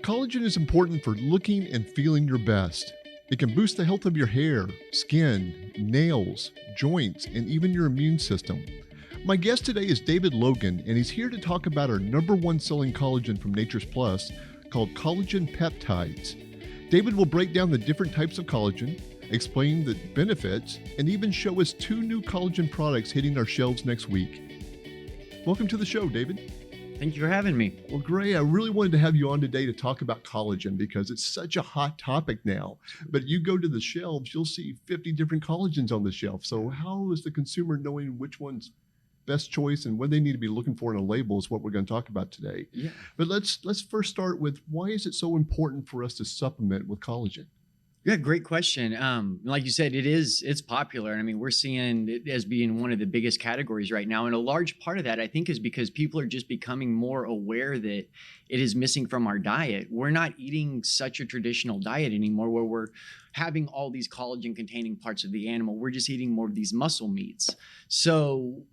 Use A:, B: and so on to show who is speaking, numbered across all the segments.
A: Collagen is important for looking and feeling your best. It can boost the health of your hair, skin, nails, joints, and even your immune system. My guest today is David Logan, and he's here to talk about our #1 selling collagen from Nature's Plus called Collagen Peptides. David will break down the different types of collagen, explain the benefits, and even show us 2 new collagen products hitting our shelves next week. Welcome to the show, David.
B: Thank you for having me.
A: Well, Gray, I really wanted to have you on today to talk about collagen because it's such a hot topic now. But you go to the shelves, you'll see 50 different collagens on the shelf. So how is the consumer knowing which one's best choice and what they need to be looking for in a label is what we're going to talk about today.
B: Yeah.
A: But let's first start with, why is it so important for us to supplement with collagen?
B: Yeah, great question. Like you said, it's popular. And I mean, we're seeing it as being one of the biggest categories right now. And a large part of that, I think, is because people are just becoming more aware that it is missing from our diet. We're not eating such a traditional diet anymore where we're having all these collagen containing parts of the animal. We're just eating more of these muscle meats. So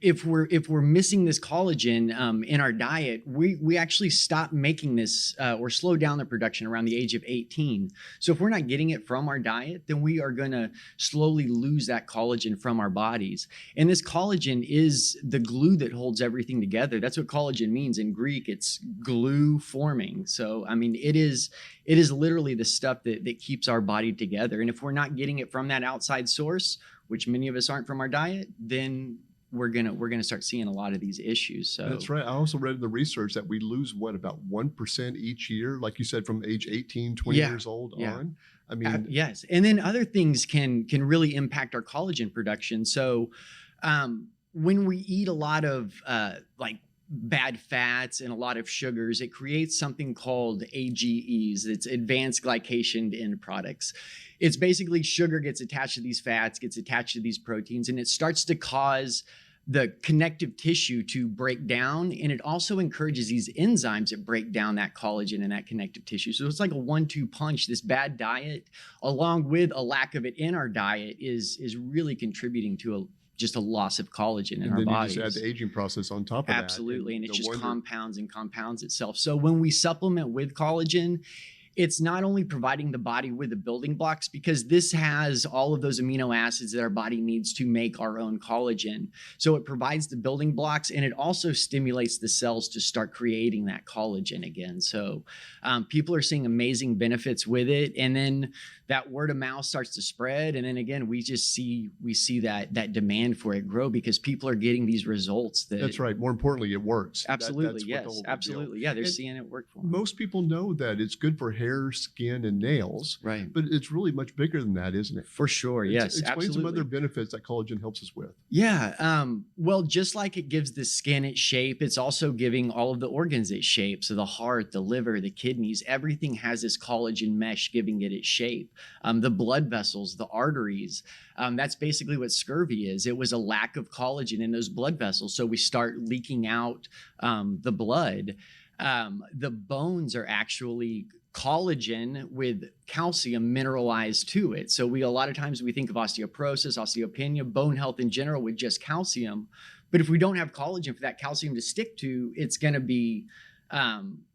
B: if we're missing this collagen in our diet, we actually stop making this or slow down the production around the age of 18. So if we're not getting it from our diet, then we are going to slowly lose that collagen from our bodies. And this collagen is the glue that holds everything together. That's what collagen means in Greek. It's glue forming. So I mean, it is literally the stuff that keeps our body together. And if we're not getting it from that outside source, which many of us aren't from our diet, then we're gonna start seeing a lot of these issues. So
A: that's right. I also read in the research that we lose about 1% each year, like you said, from age 18, 20 years old on. I mean,
B: yes. And then other things can really impact our collagen production. So when we eat a lot of like bad fats and a lot of sugars, it creates something called AGEs. It's advanced glycation end products. It's basically sugar gets attached to these fats, gets attached to these proteins, and it starts to cause the connective tissue to break down. And it also encourages these enzymes that break down that collagen and that connective tissue. So it's like a 1-2 punch. This bad diet, along with a lack of it in our diet, is really contributing to just a loss of collagen in our bodies.
A: And then you just add the aging process on top of that.
B: Absolutely, and it just compounds and compounds itself. So when we supplement with collagen, it's not only providing the body with the building blocks, because this has all of those amino acids that our body needs to make our own collagen. So it provides the building blocks, and it also stimulates the cells to start creating that collagen again. So people are seeing amazing benefits with it. And then that word of mouth starts to spread. And then again, we see that demand for it grow because people are getting these results.
A: That's right. More importantly, it works.
B: Absolutely. Yes, absolutely. Yeah, they're seeing it work for them.
A: Most people know that it's good for hair, skin, and nails.
B: Right.
A: But it's really much bigger than that, isn't it?
B: For sure. Yes,
A: Explain
B: absolutely.
A: some other benefits that collagen helps us with.
B: Yeah. Well, just like it gives the skin its shape, it's also giving all of the organs its shape. So the heart, the liver, the kidneys, everything has this collagen mesh giving it its shape. The blood vessels, the arteries, that's basically what scurvy is. It was a lack of collagen in those blood vessels. So we start leaking out the blood. The bones are actually collagen with calcium mineralized to it. So a lot of times we think of osteoporosis, osteopenia, bone health in general with just calcium. But if we don't have collagen for that calcium to stick to, it's going to be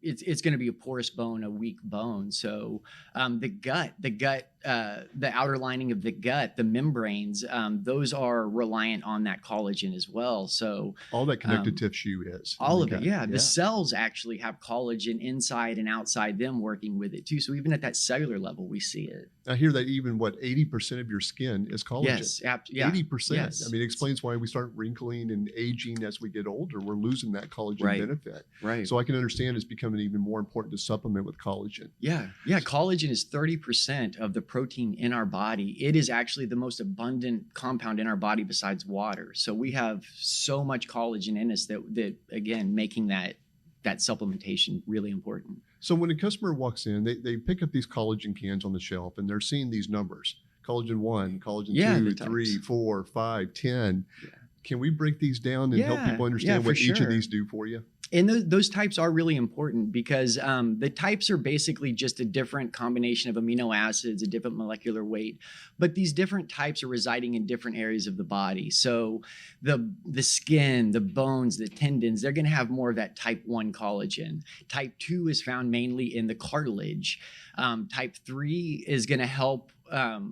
B: it's going to be a porous bone, a weak bone. So the gut, the outer lining of the gut, the membranes, those are reliant on that collagen as well. So
A: all that connective tissue is.
B: All of it, yeah. The cells actually have collagen inside and outside them working with it too. So even at that cellular level, we see it.
A: I hear that even 80% of your skin is collagen.
B: Yes,
A: 80%.
B: Yes.
A: I mean, it explains why we start wrinkling and aging as we get older. We're losing that collagen benefit.
B: Right.
A: So I can understand it's becoming even more important to supplement with collagen.
B: Yeah. Collagen is 30% of the protein in our body. It is actually the most abundant compound in our body besides water. So we have so much collagen in us that again, making that supplementation really important.
A: So when a customer walks in, they pick up these collagen cans on the shelf and they're seeing these numbers: collagen 1, collagen 2, 3, 4, 5, 10. Yeah. Can we break these down and help people understand what each of these do for you?
B: And those types are really important because the types are basically just a different combination of amino acids, a different molecular weight, but these different types are residing in different areas of the body. So the skin, the bones, the tendons, they're going to have more of that type 1 collagen. Type 2 is found mainly in the cartilage. Type 3 is going to help,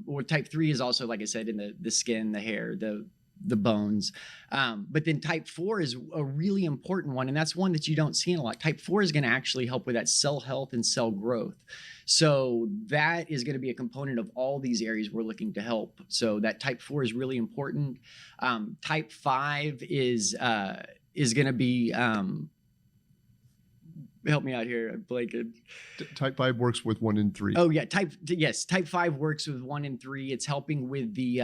B: or type 3 is also, like I said, in the skin, the hair, the bones. But then type 4 is a really important one, and that's one that you don't see in a lot. Type 4 is going to actually help with that cell health and cell growth. So that is going to be a component of all these areas we're looking to help. So that type 4 is really important. Type 5 is going to be, help me out here, Blake.
A: Type 5 works with 1 and 3.
B: Oh yeah, type 5 works with 1 and 3. It's helping with the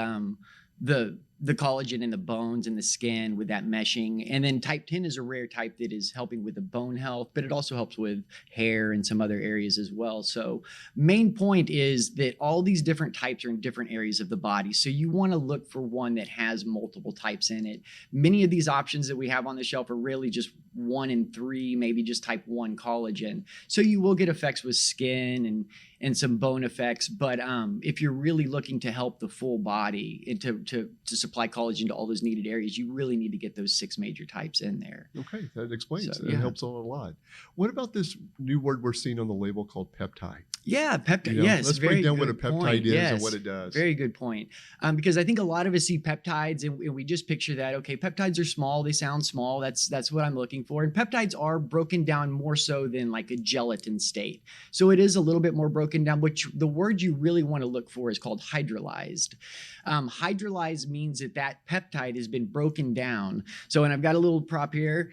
B: collagen in the bones and the skin with that meshing. And then type 10 is a rare type that is helping with the bone health, but it also helps with hair and some other areas as well. So main point is that all these different types are in different areas of the body. So you want to look for one that has multiple types in it. Many of these options that we have on the shelf are really just 1 and 3, maybe just type 1 collagen. So you will get effects with skin and some bone effects. But if you're really looking to help the full body and to supply collagen to all those needed areas, you really need to get those 6 major types in there.
A: Okay, that explains.
B: So,
A: it helps a lot. What about this new word we're seeing on the label called peptide?
B: Yeah, peptide.
A: You know,
B: Yes,
A: let's break down what a peptide is and what it does.
B: Very good point. Because I think a lot of us see peptides and we just picture that, okay, peptides are small, they sound small, that's what I'm looking for. And peptides are broken down more so than like a gelatin state. So it is a little bit more broken down, but the word you really want to look for is called hydrolyzed. Hydrolyzed means that peptide has been broken down. So, and I've got a little prop here.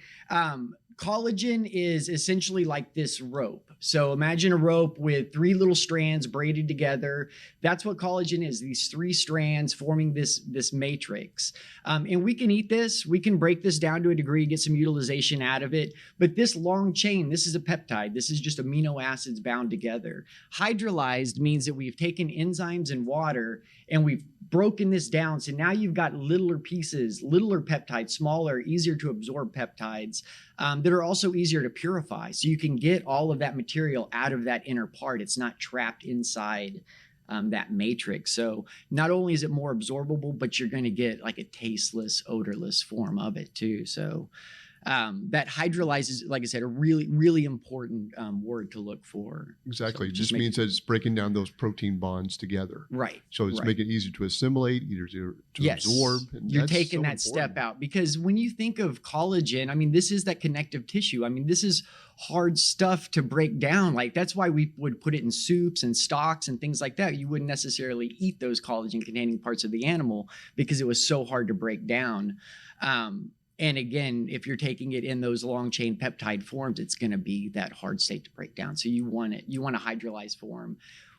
B: Collagen is essentially like this rope. So imagine a rope with 3 little strands braided together. That's what collagen is, these 3 strands forming this matrix. And we can eat this. We can break this down to a degree, get some utilization out of it. But this long chain, this is a peptide. This is just amino acids bound together. Hydrolyzed means that we've taken enzymes and water and we've broken this down. So now you've got littler pieces, littler peptides, smaller, easier to absorb peptides that are also easier to purify. So you can get all of that material out of that inner part. It's not trapped inside that matrix. So not only is it more absorbable, but you're going to get like a tasteless, odorless form of it too. So that hydrolyzes, like I said, a really, really important word to look for.
A: Exactly. So it just means that it's breaking down those protein bonds together.
B: Right.
A: So it's making it easier to assimilate, easier to absorb. And
B: you're taking that step out. Because when you think of collagen, I mean, this is that connective tissue. I mean, this is hard stuff to break down. Like that's why we would put it in soups and stocks and things like that. You wouldn't necessarily eat those collagen containing parts of the animal because it was so hard to break down. And again, if you're taking it in those long chain peptide forms, it's going to be that hard state to break down. So you want a hydrolyzed form.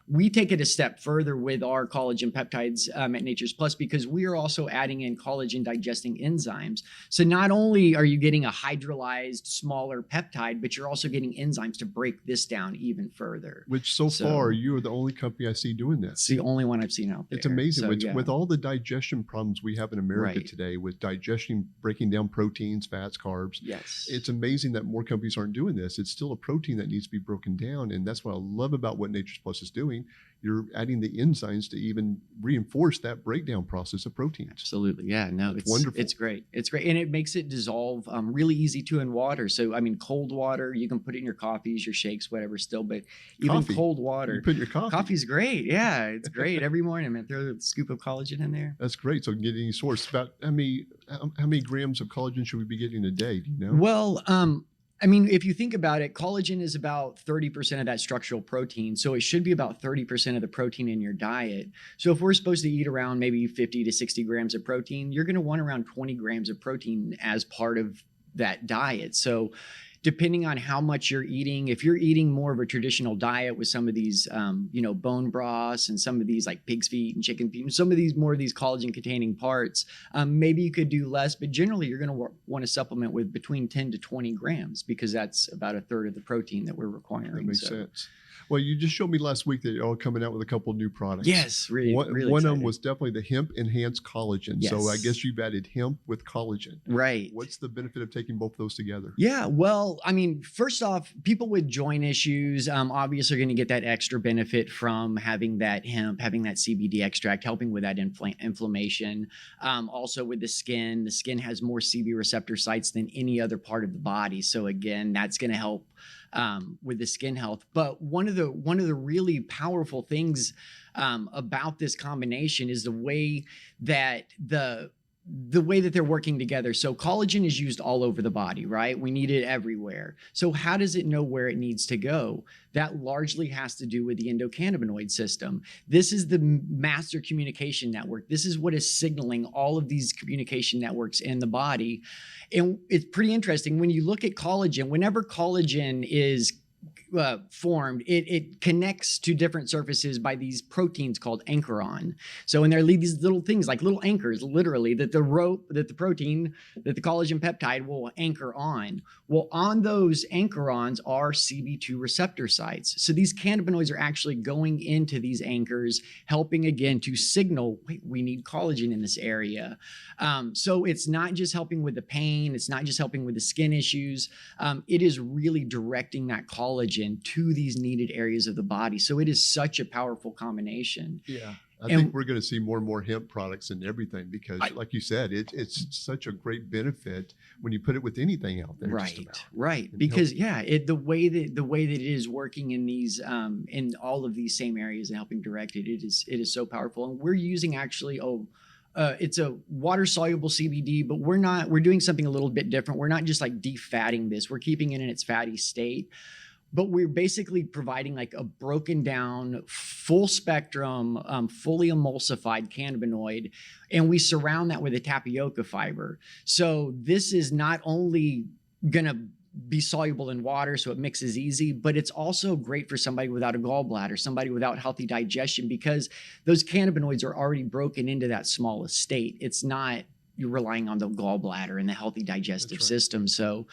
B: We take it a step further with our collagen peptides at Nature's Plus because we are also adding in collagen digesting enzymes. So not only are you getting a hydrolyzed smaller peptide, but you're also getting enzymes to break this down even further.
A: Which so far, you are the only company I see doing this.
B: It's the only one I've seen out there.
A: It's amazing. So, with all the digestion problems we have in America today with digestion, breaking down proteins, fats, carbs.
B: Yes.
A: It's amazing that more companies aren't doing this. It's still a protein that needs to be broken down. And that's what I love about what Nature's Plus is doing. You're adding the enzymes to even reinforce that breakdown process of proteins.
B: Absolutely. Yeah, no, it's
A: wonderful.
B: It's great. It's great. And it makes it dissolve really easy too in water. So, I mean, cold water, you can put it in your coffees, your shakes, whatever still, but even cold water.
A: You put in your coffee.
B: Coffee's great. Yeah, it's great. Every morning, man, throw a scoop of collagen in there.
A: That's great. So get any source. About how many grams of collagen should we be getting a day? Do you know?
B: Well, I mean, if you think about it, collagen is about 30% of that structural protein. So it should be about 30% of the protein in your diet. So if we're supposed to eat around maybe 50 to 60 grams of protein, you're going to want around 20 grams of protein as part of that diet. So depending on how much you're eating, if you're eating more of a traditional diet with some of these, bone broths and some of these like pig's feet and chicken feet, and some of these more of these collagen containing parts, maybe you could do less, but generally you're going to want to supplement with between 10 to 20 grams because that's about a third of the protein that we're requiring.
A: That makes sense. Well, you just showed me last week that you're all coming out with a couple of new products.
B: Yes, really
A: One
B: excited.
A: of them was definitely the hemp enhanced collagen.
B: Yes.
A: So I guess you've added hemp with collagen.
B: Right.
A: What's the benefit of taking both those together?
B: Yeah, well, I mean, first off, people with joint issues obviously are going to get that extra benefit from having that hemp, having that CBD extract, helping with that inflammation. Also with the skin has more CB receptor sites than any other part of the body. So again, that's going to help with the skin health. But one of the really powerful things about this combination is the way that they're working together. So collagen is used all over the body, right? We need it everywhere. So how does it know where it needs to go? That largely has to do with the endocannabinoid system. This is the master communication network. This is what is signaling all of these communication networks in the body. And it's pretty interesting when you look at collagen, whenever collagen is formed, it connects to different surfaces by these proteins called anchoron. So and there leave these little things like little anchors, literally, that the protein, that the collagen peptide will anchor on. Well, on those anchorons are CB2 receptor sites. So these cannabinoids are actually going into these anchors, helping again to signal, wait, we need collagen in this area. So it's not just helping with the pain, it's not just helping with the skin issues. It is really directing that collagen to these needed areas of the body. So it is such a powerful combination.
A: Yeah. I think we're going to see more and more hemp products in everything because, like you said, it's such a great benefit when you put it with anything out there.
B: Right. Because the way that it is working in these in all of these same areas and helping direct it, it is so powerful. And we're using actually it's a water soluble CBD, but we're doing something a little bit different. We're not just like defatting this. We're keeping it in its fatty state. But we're basically providing like a broken down, full spectrum, fully emulsified cannabinoid, and we surround that with a tapioca fiber. So this is not only going to be soluble in water, so it mixes easy, but it's also great for somebody without a gallbladder, somebody without healthy digestion, because those cannabinoids are already broken into that smallest state. It's not you're relying on the gallbladder and the healthy digestive system. So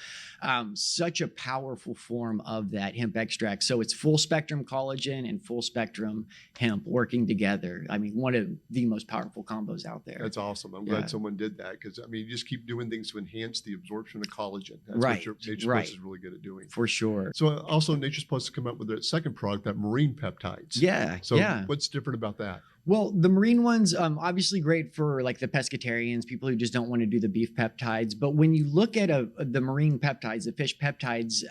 B: such a powerful form of that hemp extract. So it's full spectrum collagen and full spectrum hemp working together. I mean, one of the most powerful combos out there.
A: That's awesome. I'm glad someone did that because, I mean, you just keep doing things to enhance the absorption of collagen. That's what Nature's Plus is really good at doing.
B: For sure.
A: So also Nature's Plus has come up with their second product, that marine peptides. So what's different about that?
B: Well, the marine ones, obviously great for like the pescatarians, people who just don't want to do the beef peptides. But when you look at the marine peptides, the fish peptides,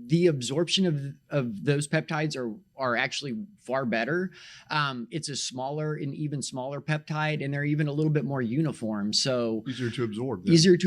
B: the absorption of those peptides are actually far better. It's a smaller and even smaller peptide, and they're even a little bit more uniform. So
A: easier to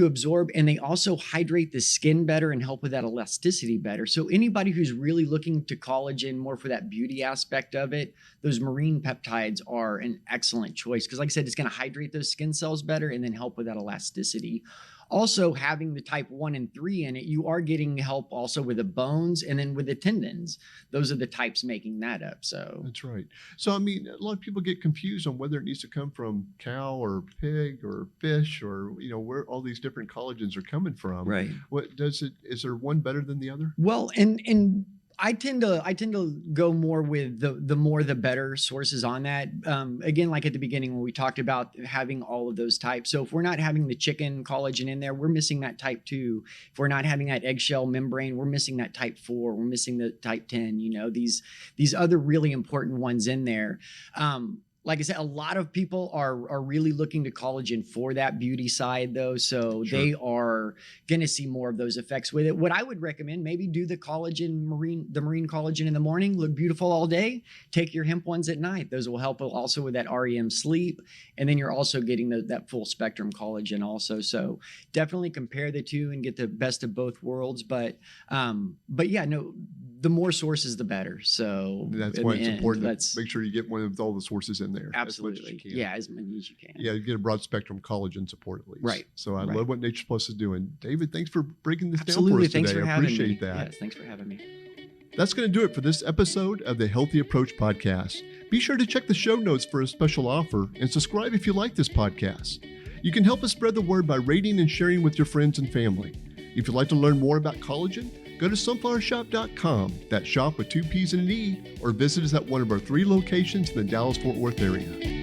A: absorb.
B: And they also hydrate the skin better and help with that elasticity better. So anybody who's really looking to collagen more for that beauty aspect of it, those marine peptides are an excellent choice because, like I said, it's going to hydrate those skin cells better and then help with that elasticity. Also, having the type 1 and 3 in it, you are getting help also with the bones and then with the tendons. Those are the types making that up. So
A: that's right. So, I mean, a lot of people get confused on whether it needs to come from cow or pig or fish or, where all these different collagens are coming from.
B: Right.
A: Is there one better than the other?
B: Well, and I tend to go more with the more the better sources on that. Again, like at the beginning when we talked about having all of those types. So if we're not having the chicken collagen in there, we're missing that type 2. If we're not having that eggshell membrane, we're missing that type 4. We're missing the type 10. These other really important ones in there. Like I said, a lot of people are really looking to collagen for that beauty side, though. So they are going to see more of those effects with it. What I would recommend, maybe do the marine collagen in the morning, look beautiful all day. Take your hemp ones at night. Those will help also with that REM sleep. And then you're also getting that full spectrum collagen also. So definitely compare the two and get the best of both worlds. But yeah, no, the more sources, the better. So
A: that's why it's important to make sure you get one of all the sources in there.
B: Absolutely. As many as you can.
A: Yeah, you get a broad spectrum collagen support at least.
B: Right.
A: So I love what Nature's Plus is doing. David, thanks for breaking this down for us
B: Thanks
A: today.
B: For
A: I
B: having
A: appreciate
B: me.
A: that.
B: Yes, thanks for having me.
A: That's going to do it for this episode of the Healthy Approach Podcast. Be sure to check the show notes for a special offer and subscribe if you like this podcast. You can help us spread the word by rating and sharing with your friends and family. If you'd like to learn more about collagen, go to sunflowershop.com, that's shop with 2 P's and an E, or visit us at one of our 3 locations in the Dallas-Fort Worth area.